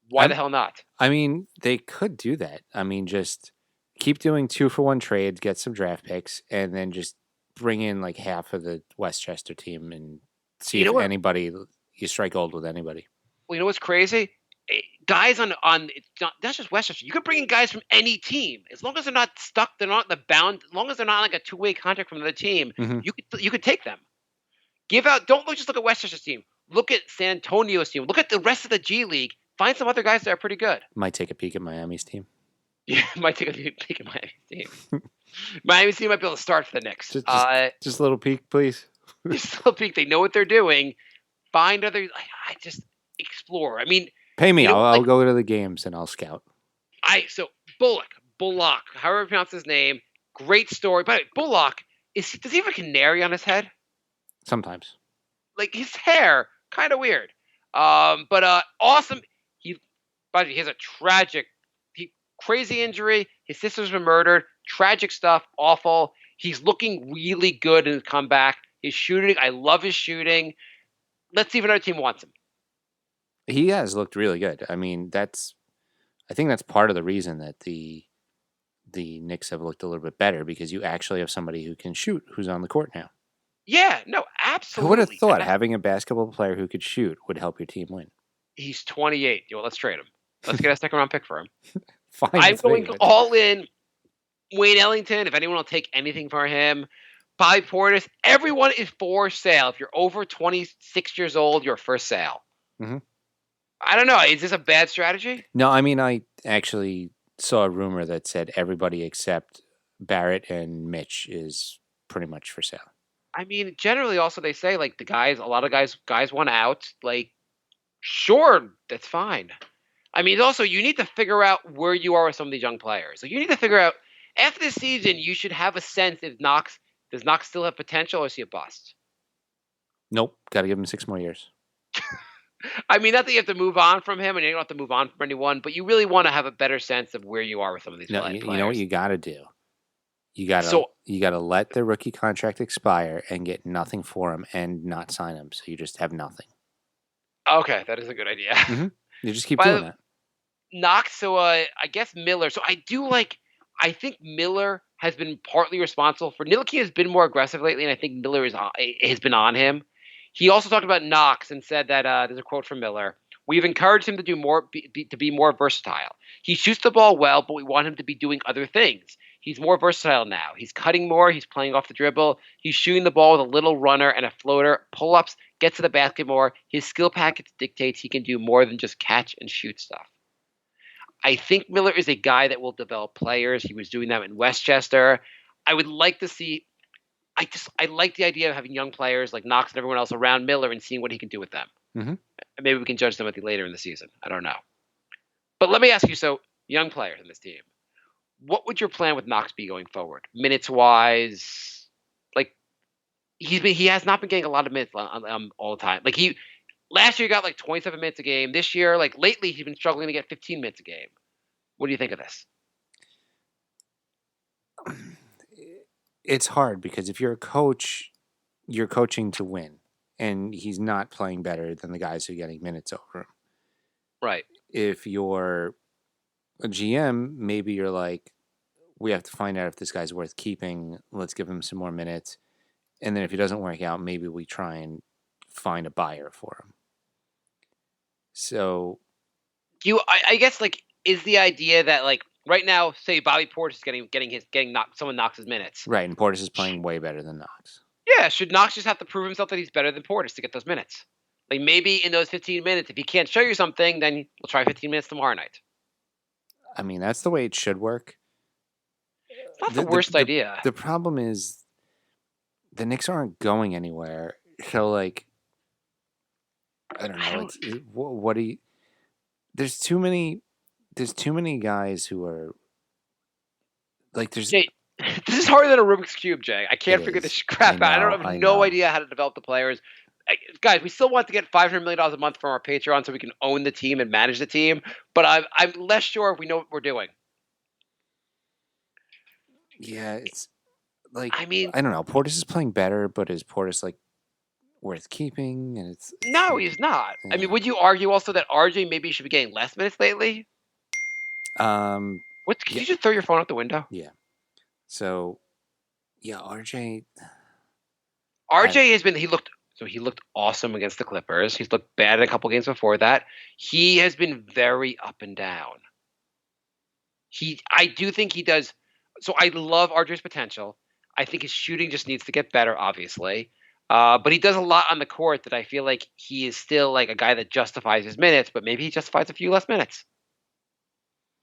Why the hell not?
I mean, they could do that. I mean, just keep doing 2-for-1 trades, get some draft picks, and then just bring in like half of the Westchester team and see if anybody you strike gold with anybody.
Well, you know what's crazy? guys on it's not that's just Westchester. You could bring in guys from any team as long as they're not stuck. They're not in the bound. As long as they're not like a two-way contract from another team,
Mhm.
you could take them. Give out. Don't just look at Westchester's team. Look at San Antonio's team. Look at the rest of the G League. Find some other guys that are pretty good.
Might take a peek at Miami's team.
Yeah, might take a peek at Miami's team. Miami's team might be able to start for the Knicks.
Just a little peek, please.
Just a little peek. They know what they're doing. Find other. I just explore. I mean,
Pay me.
you know,
I'll go to the games and I'll scout.
So Bullock, however you pronounce his name, great story. But Bullock does he have a canary on his head?
Sometimes.
Like his hair, kind of weird. But awesome. He has a crazy injury. His sister's been murdered. Tragic stuff. Awful. He's looking really good in his comeback. His shooting, I love his shooting. Let's see if another team wants him.
He has looked really good. I mean, I think that's part of the reason that the Knicks have looked a little bit better, because you actually have somebody who can shoot who's on the court now.
Yeah, no, absolutely.
Who would have thought having a basketball player who could shoot would help your team win?
He's 28. Let's trade him. Let's get a second round pick for him.
Fine.
I'm going all in. Wayne Ellington, if anyone will take anything for him. Bobby Portis, everyone is for sale. If you're over 26 years old, you're for sale.
Mm-hmm.
I don't know. Is this a bad strategy?
No, I mean, I actually saw a rumor that said everybody except Barrett and Mitch is pretty much for sale.
I mean, generally, also they say like a lot of guys want out. Like, sure, that's fine. I mean, also you need to figure out where you are with some of these young players. So you need to figure out after this season, you should have a sense if does Knox still have potential, or is he a bust?
Nope, got to give him 6 more years.
I mean, not that you have to move on from him, and you don't have to move on from anyone, but you really want to have a better sense of where you are with some of these players.
You know what you got to do? You got to let the rookie contract expire and get nothing for him and not sign him, so you just have nothing.
Okay, that is a good idea.
Mm-hmm. You just keep doing that.
Knox, so I guess Miller. So I think Miller has been partly responsible for. Ntilikina has been more aggressive lately, and I think Miller has been on him. He also talked about Knox and said that there's a quote from Miller. We've encouraged him to do more, to be more versatile. He shoots the ball well, but we want him to be doing other things. He's more versatile now. He's cutting more. He's playing off the dribble. He's shooting the ball with a little runner and a floater, pull-ups, gets to the basket more. His skill package dictates he can do more than just catch and shoot stuff. I think Miller is a guy that will develop players. He was doing that in Westchester. I would like to see. I like the idea of having young players like Knox and everyone else around Miller and seeing what he can do with them.
Mm-hmm.
And maybe we can judge them later in the season. I don't know. But let me ask you: so young players in this team, what would your plan with Knox be going forward, minutes wise? Like he has not been getting a lot of minutes all the time. Like last year he got like 27 minutes a game. This year, like lately, he's been struggling to get 15 minutes a game. What do you think of this?
It's hard because if you're a coach, you're coaching to win, and he's not playing better than the guys who are getting minutes over him.
Right.
If you're a GM, maybe you're like, we have to find out if this guy's worth keeping. Let's give him some more minutes. And then if he doesn't work out, maybe we try and find a buyer for him. So
I guess like is the idea that like right now, say Bobby Portis is getting someone Knox's minutes.
Right, and Portis is playing way better than Knox.
Yeah, should Knox just have to prove himself that he's better than Portis to get those minutes? Like maybe in those 15 minutes, if he can't show you something, then we'll try 15 minutes tomorrow night.
I mean, that's the way it should work.
It's not the worst idea.
The problem is the Knicks aren't going anywhere. So like, I don't know. What do you? There's too many guys who are like there's.
Jay, this is harder than a Rubik's Cube, Jay. I can't figure this crap out. I have no idea how to develop the players. Guys, we still want to get $500 million a month from our Patreon so we can own the team and manage the team. But I'm less sure if we know what we're doing.
Yeah, it's like
I mean,
I don't know. Portis is playing better, but is Portis like worth keeping? And it's
no, he's not.
Yeah.
I mean, would you argue also that RJ maybe should be getting less minutes lately? Can you just throw your phone out the window?
Yeah. So, yeah, RJ
has been. So he looked awesome against the Clippers. He's looked bad in a couple games before that. He has been very up and down. I do think he does. So I love RJ's potential. I think his shooting just needs to get better, obviously. But he does a lot on the court that I feel like he is still like a guy that justifies his minutes, but maybe he justifies a few less minutes.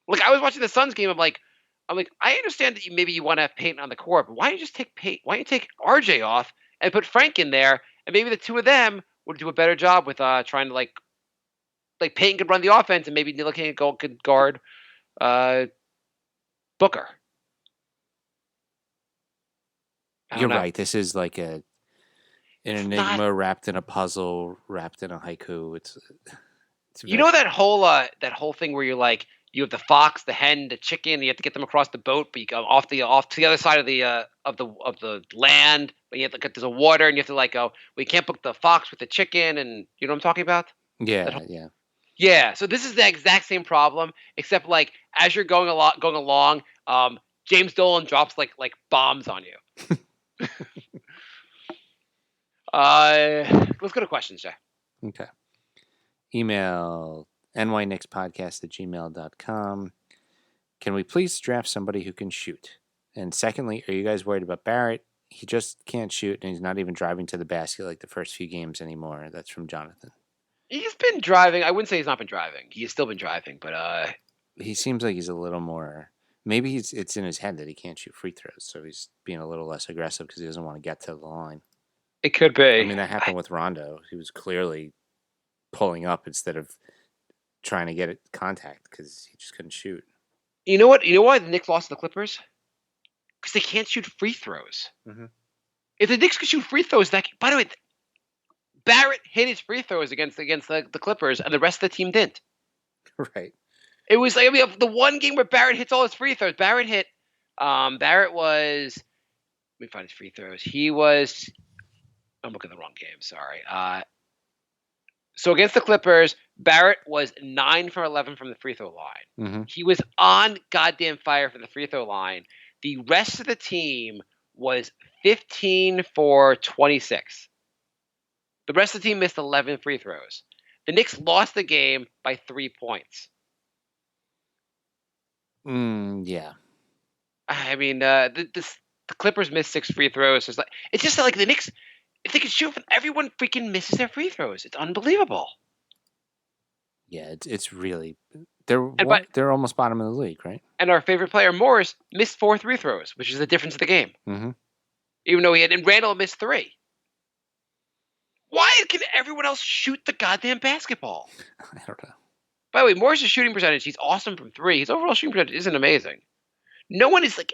Like I was watching the Suns game. I'm like, I understand that maybe you want to have Peyton on the court, but why don't you just take Peyton? Why don't you take RJ off and put Frank in there, and maybe the two of them would do a better job with trying to like Peyton could run the offense, and maybe Ntilikina could guard Booker.
You're right. This is like an enigma wrapped in a puzzle, wrapped in a haiku. It's
you know that whole thing where you're like, you have the fox, the hen, the chicken. And you have to get them across the boat, but you go off to the other side of the land. But you have to there's a water, and you have to like go. Well, you can't book the fox with the chicken, and you know what I'm talking about?
Yeah,
yeah. So this is the exact same problem, except like as you're going along, James Dolan drops like bombs on you. Let's go to questions, Jay.
Okay. Email nyknickspodcast@gmail.com. Can we please draft somebody who can shoot? And secondly, are you guys worried about Barrett? He just can't shoot, and he's not even driving to the basket like the first few games anymore. That's from Jonathan.
He's been driving. I wouldn't say he's not been driving. He's still been driving, but
he seems like he's a little more. Maybe it's in his head that he can't shoot free throws, so he's being a little less aggressive because he doesn't want to get to the line.
It could be.
I mean, that happened with Rondo. He was clearly pulling up instead of trying to get it contact because he just couldn't shoot.
You know what? You know why the Knicks lost to the Clippers? Because they can't shoot free throws.
Mm-hmm.
If the Knicks could shoot free throws, by the way, Barrett hit his free throws against the Clippers, and the rest of the team didn't.
Right.
It was like the one game where Barrett hits all his free throws. Barrett was. Let me find his free throws. He was. I'm looking at the wrong game. Sorry. So against the Clippers, Barrett was 9 for 11 from the free throw line.
Mm-hmm.
He was on goddamn fire from the free throw line. The rest of the team was 15 for 26. The rest of the team missed 11 free throws. The Knicks lost the game by 3 points.
Yeah.
I mean, the Clippers missed 6 free throws. It's just like the Knicks, if they could shoot, everyone freaking misses their free throws. It's unbelievable.
Yeah, it's really they're almost bottom of the league, right?
And our favorite player, Morris, missed 4 free throws, which is the difference of the game.
Mm-hmm.
Even though and Randall missed 3. Why can everyone else shoot the goddamn basketball?
I don't know.
By the way, Morris' shooting percentage, he's awesome from 3. His overall shooting percentage isn't amazing. No one is like...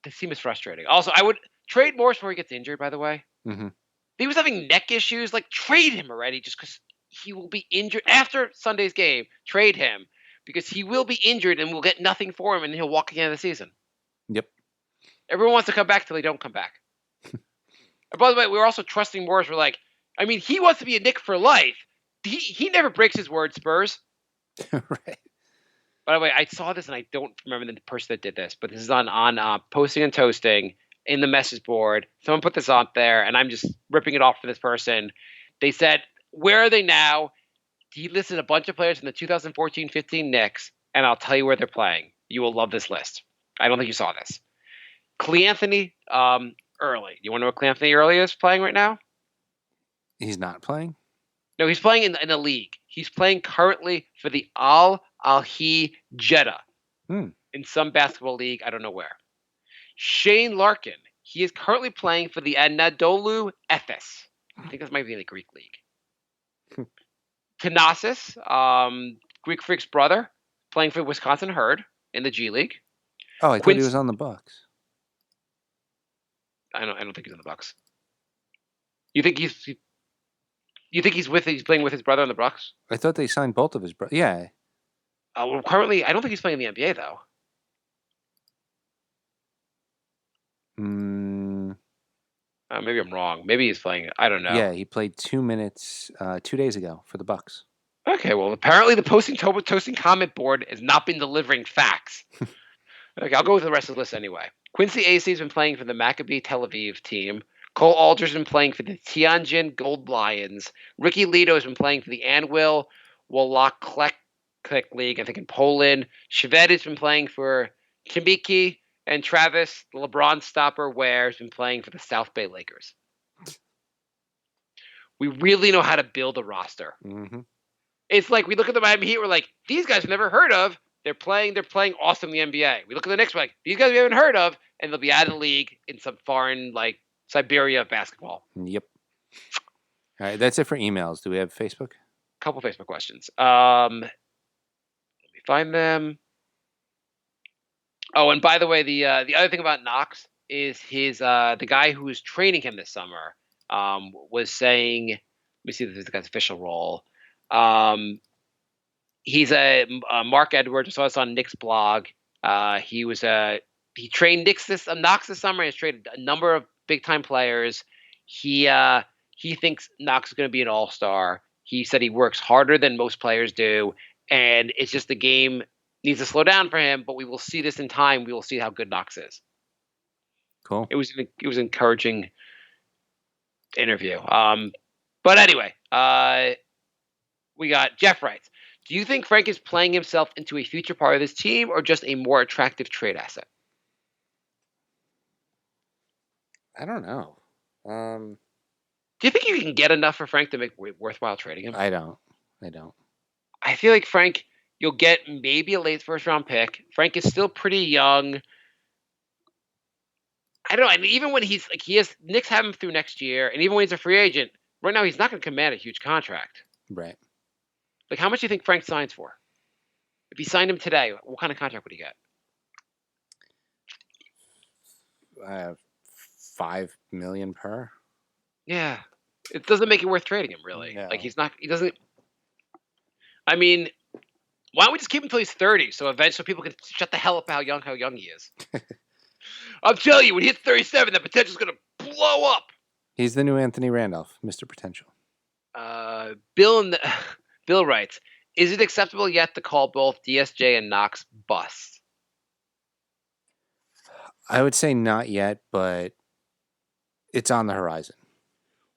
This team is frustrating. Also, I would trade Morris before he gets injured, by the way.
Mm-hmm.
If he was having neck issues, like, trade him already just because he will be injured. After Sunday's game, trade him because he will be injured and we'll get nothing for him and he'll walk again of the season.
Yep.
Everyone wants to come back till they don't come back. And by the way, we're also trusting Morris. We're like, I mean, he wants to be a Knick for life. He never breaks his word, Spurs.
Right.
By the way, I saw this and I don't remember the person that did this, but this is on Posting and Toasting in the message board. Someone put this out there, and I'm just ripping it off for this person. They said, where are they now? He listed a bunch of players from the 2014-15 Knicks, and I'll tell you where they're playing. You will love this list. I don't think you saw this. Cleanthony Early. You want to know what Cleanthony Early is playing right now?
He's not playing?
No, he's playing in a league. He's playing currently for the Al-Ahly Jeddah in some basketball league. I don't know where. Shane Larkin. He is currently playing for the Anadolu Efes. I think this might be in the Greek league. Thanasis, Greek Freak's brother, playing for Wisconsin Herd in the G League.
Oh, I thought he was on the Bucks.
I don't think he's on the Bucks. You think he's playing with his brother on the Bucks?
I thought they signed both of his brothers. Yeah.
Well, currently, I don't think he's playing in the NBA though. Maybe I'm wrong. Maybe he's playing. I don't know.
Yeah, he played 2 minutes 2 days ago for the Bucks.
Okay, well, apparently the Toasting comment board has not been delivering facts. Okay, I'll go with the rest of the list anyway. Quincy Acey's been playing for the Maccabi Tel Aviv team. Cole Alder's been playing for the Tianjin Gold Lions. Ricky Lito has been playing for the Anwil Włocławek League, I think in Poland. Shved has been playing for Chimiki, and Travis, the LeBron stopper, Ware has been playing for the South Bay Lakers. We really know how to build a roster.
Mm-hmm.
It's like we look at the Miami Heat, we're like, these guys we've never heard of. They're playing awesome in the NBA. We look at the Knicks, we're like, these guys we haven't heard of, and they'll be out of the league in some foreign, like Siberia of basketball.
Yep. All right, that's it for emails. Do we have Facebook?
Couple Facebook questions. Let me find them. Oh, and by the way, the other thing about Knox is his the guy who was training him this summer was saying, let me see if this is the guy's official role. He's a Mark Edwards. I saw this on Nick's blog. He trained Knox this summer. He's traded a number of big time players. He thinks Knox is going to be an all-star. He said he works harder than most players do, and it's just the game needs to slow down for him. But we will see this in time. We will see how good Knox is.
Cool.
It was an encouraging interview. But anyway, we got Jeff writes, do you think Frank is playing himself into a future part of this team or just a more attractive trade asset?
I don't know.
Do you think you can get enough for Frank to make worthwhile trading him?
I don't.
I feel like Frank, you'll get maybe a late first round pick. Frank is still pretty young. I don't know. I mean, even when Knicks have him through next year, and even when he's a free agent, right now he's not going to command a huge contract.
Right.
Like, how much do you think Frank signs for? If he signed him today, what kind of contract would he get?
$5 million per.
Yeah. It doesn't make it worth trading him, really.
No.
Like, he doesn't. I mean, why don't we just keep him until he's 30 so eventually people can shut the hell up how young he is? I'm telling you, when he hits 37, that potential's going to blow up.
He's the new Anthony Randolph, Mr. Potential.
Bill writes, is it acceptable yet to call both DSJ and Knox busts?
I would say not yet, but it's on the horizon.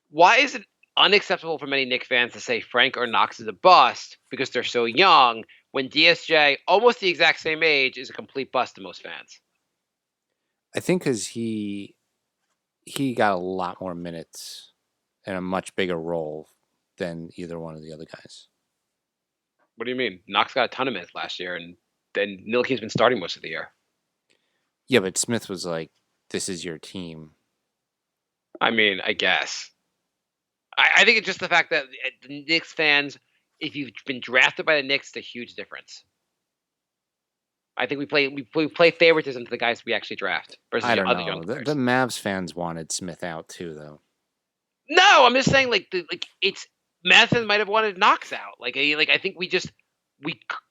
Why is it unacceptable for many Knicks fans to say Frank or Knox is a bust because they're so young when DSJ, almost the exact same age, is a complete bust to most fans?
I think because he got a lot more minutes and a much bigger role than either one of the other guys.
What do you mean? Knox got a ton of minutes last year, and then Ntilikina's been starting most of the year.
Yeah, but Smith was like, this is your team.
I mean, I guess. I think it's just the fact that the Knicks fans, if you've been drafted by the Knicks, it's a huge difference. I think we play favoritism to the guys we actually draft versus
I don't
other
know.
young players.
The Mavs fans wanted Smith out too, though.
No, I'm just saying, it's Madison might have wanted Knox out. I think we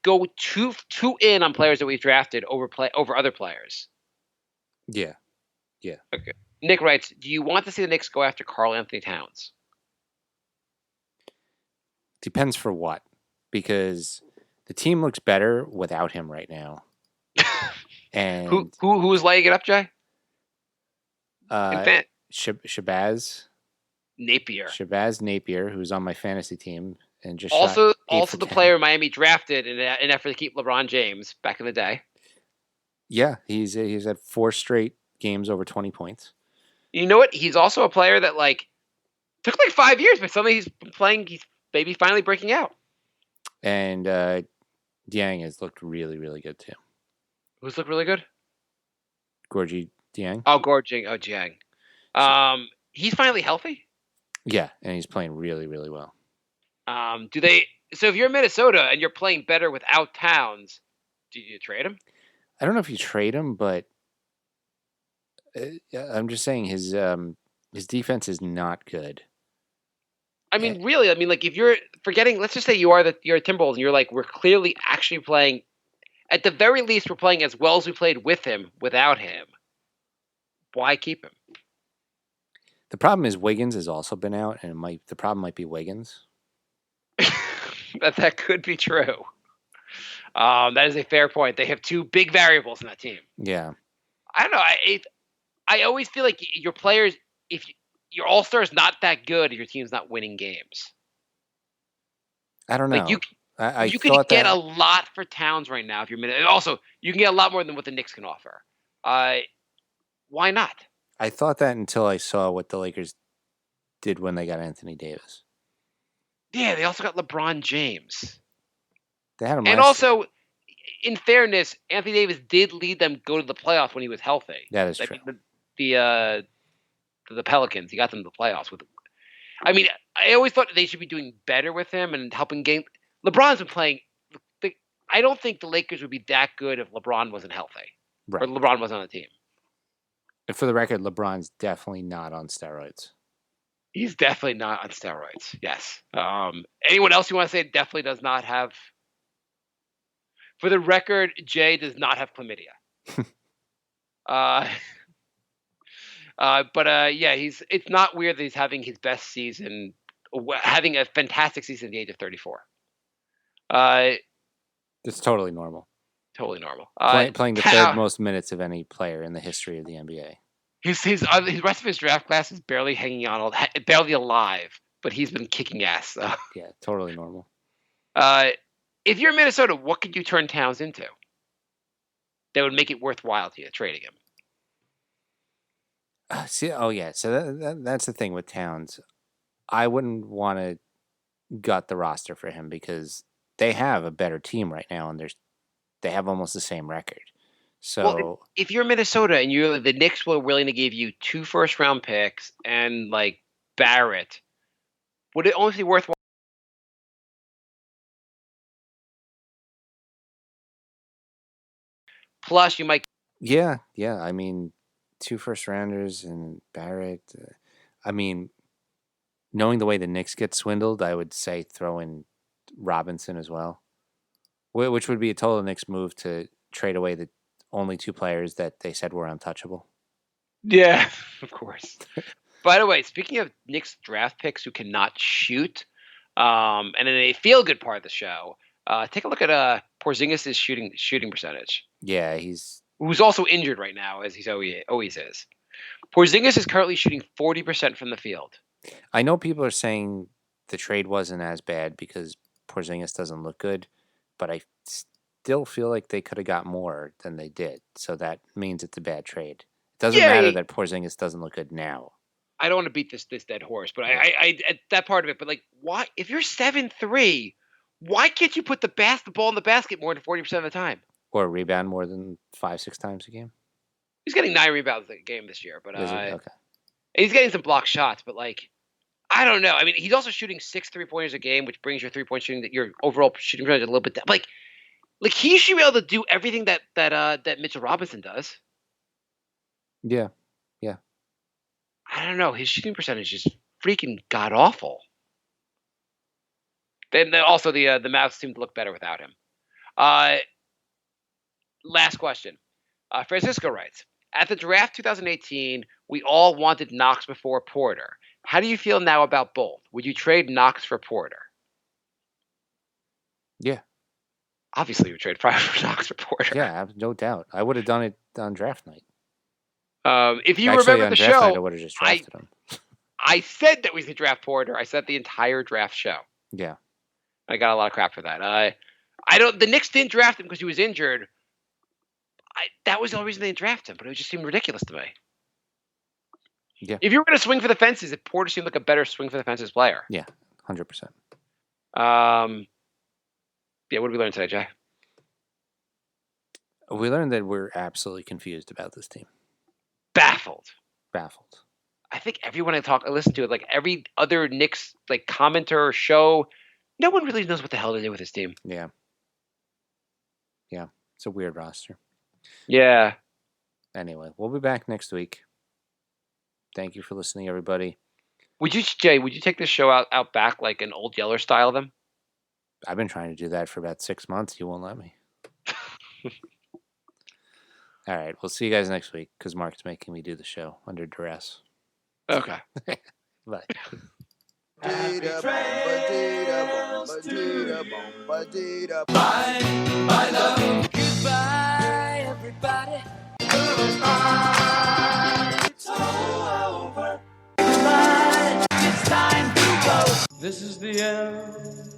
go too in on players that we've drafted over other players.
Yeah.
Okay. Nick writes, do you want to see the Knicks go after Karl Anthony Towns?
Depends for what. Because the team looks better without him right now. And
who's laying it up, Jay?
Shabazz Napier, who's on my fantasy team and just
also
shot
the player Miami drafted in an effort to keep LeBron James back in the day.
Yeah, he's had 4 straight games over 20 points.
You know what? He's also a player that took 5 years, but suddenly he's been playing. He's maybe finally breaking out.
And Dieng has looked really, really good too.
Who's looked really good?
Gorgie Dieng.
Oh, Dieng. He's finally healthy.
Yeah, and he's playing really, really well.
So if you're in Minnesota and you're playing better without Towns, do you trade him?
I don't know if you trade him, but I'm just saying his defense is not good.
I mean, really, if you're forgetting, let's just say you're a Timberwolves and you're we're clearly actually playing, at the very least, we're playing as well as we played with him, without him. Why keep him?
The problem is Wiggins has also been out, and the problem might be Wiggins.
That could be true. That is a fair point. They have 2 big variables in that team.
Yeah.
I don't know. I always feel like your players, your all-star is not that good if your team's not winning games.
I don't know.
Like you could
thought
get
that
a lot for Towns right now if you're minute. Also, you can get a lot more than what the Knicks can offer. Why not?
I thought that until I saw what the Lakers did when they got Anthony Davis.
Yeah, they also got LeBron James.
They had him
And
last
also, in fairness, Anthony Davis did lead them go to the playoffs when he was healthy.
That is true.
The Pelicans, he got them to the playoffs with. I mean, I always thought they should be doing better with him and helping game. LeBron's been playing. I don't think the Lakers would be that good if LeBron wasn't healthy
Right.
or LeBron wasn't on the team.
And for the record, LeBron's definitely not on steroids.
He's definitely not on steroids. Yes. Anyone else you want to say definitely does not have? For the record, Jay does not have chlamydia. Yeah, it's not weird that he's having his best season, having a fantastic season at the age of 34.
It's totally normal.
Totally normal.
Playing the third most minutes of any player in the history of the NBA.
His rest of his draft class is barely hanging on, barely alive, but he's been kicking ass. So.
Yeah, totally normal.
If you're Minnesota, what could you turn Towns into that would make it worthwhile to you trading him?
So that's the thing with Towns. I wouldn't want to gut the roster for him because they have a better team right now, and they have almost the same record. So
if you're Minnesota and the Knicks were willing to give you 2 first-round picks and like Barrett, would it only be worthwhile? Plus, you might.
Yeah. I mean, 2 first-rounders and Barrett. I mean, knowing the way the Knicks get swindled, I would say throw in Robinson as well, which would be a total Knicks move to trade away the only 2 players that they said were untouchable.
Yeah, of course. By the way, speaking of Knicks draft picks who cannot shoot, and in a feel-good part of the show, take a look at Porzingis' shooting percentage.
Yeah,
who's also injured right now, as he always is. Porzingis is currently shooting 40% from the field.
I know people are saying the trade wasn't as bad because Porzingis doesn't look good, but I still feel like they could have got more than they did. So that means it's a bad trade. It doesn't matter that Porzingis doesn't look good now.
I don't want to beat this dead horse, but I that part of it. But like, why? If you're 7'3", why can't you put the ball in the basket more than 40% of the time?
Or rebound more than 5-6 times a game?
He's getting 9 rebounds a game this year, but
okay.
He's getting some block shots. But like, I don't know. I mean, he's also shooting 6 3-pointers a game, which brings your 3-point shooting, your overall shooting percentage a little bit down. Like he should be able to do everything that Mitchell Robinson does.
Yeah.
I don't know. His shooting percentage is freaking god awful. Then also the Mavs seem to look better without him. Last question. Francisco writes, at the draft 2018, we all wanted Knox before Porter. How do you feel now about both? Would you trade Knox for Porter?
Yeah.
Obviously, you would trade Knox for Porter.
Yeah, no doubt. I would have done it on draft night.
If you remember the show,
night, I would have just drafted him.
I said that we could draft Porter. I said the entire draft show.
Yeah.
I got a lot of crap for that. The Knicks didn't draft him because he was injured. That was the only reason they didn't draft him, but it just seemed ridiculous to me.
Yeah.
If you were going to swing for the fences, if Porter seemed like a better swing for the fences player.
Yeah, 100%.
Yeah, what did we learn today, Jay?
We learned that we're absolutely confused about this team.
Baffled.
I
think everyone I listen to, like every other Knicks like commenter or show, no one really knows what the hell to do with this team.
Yeah. It's a weird roster.
Yeah.
Anyway, we'll be back next week. Thank you for listening, everybody.
Would you take this show out back like an Old Yeller style of them?
I've been trying to do that for about 6 months. You won't let me. All right. We'll see you guys next week because Mark's making me do the show under duress.
Okay.
Bye.
My love. Goodbye, everybody. It's over. Goodbye. This is the end.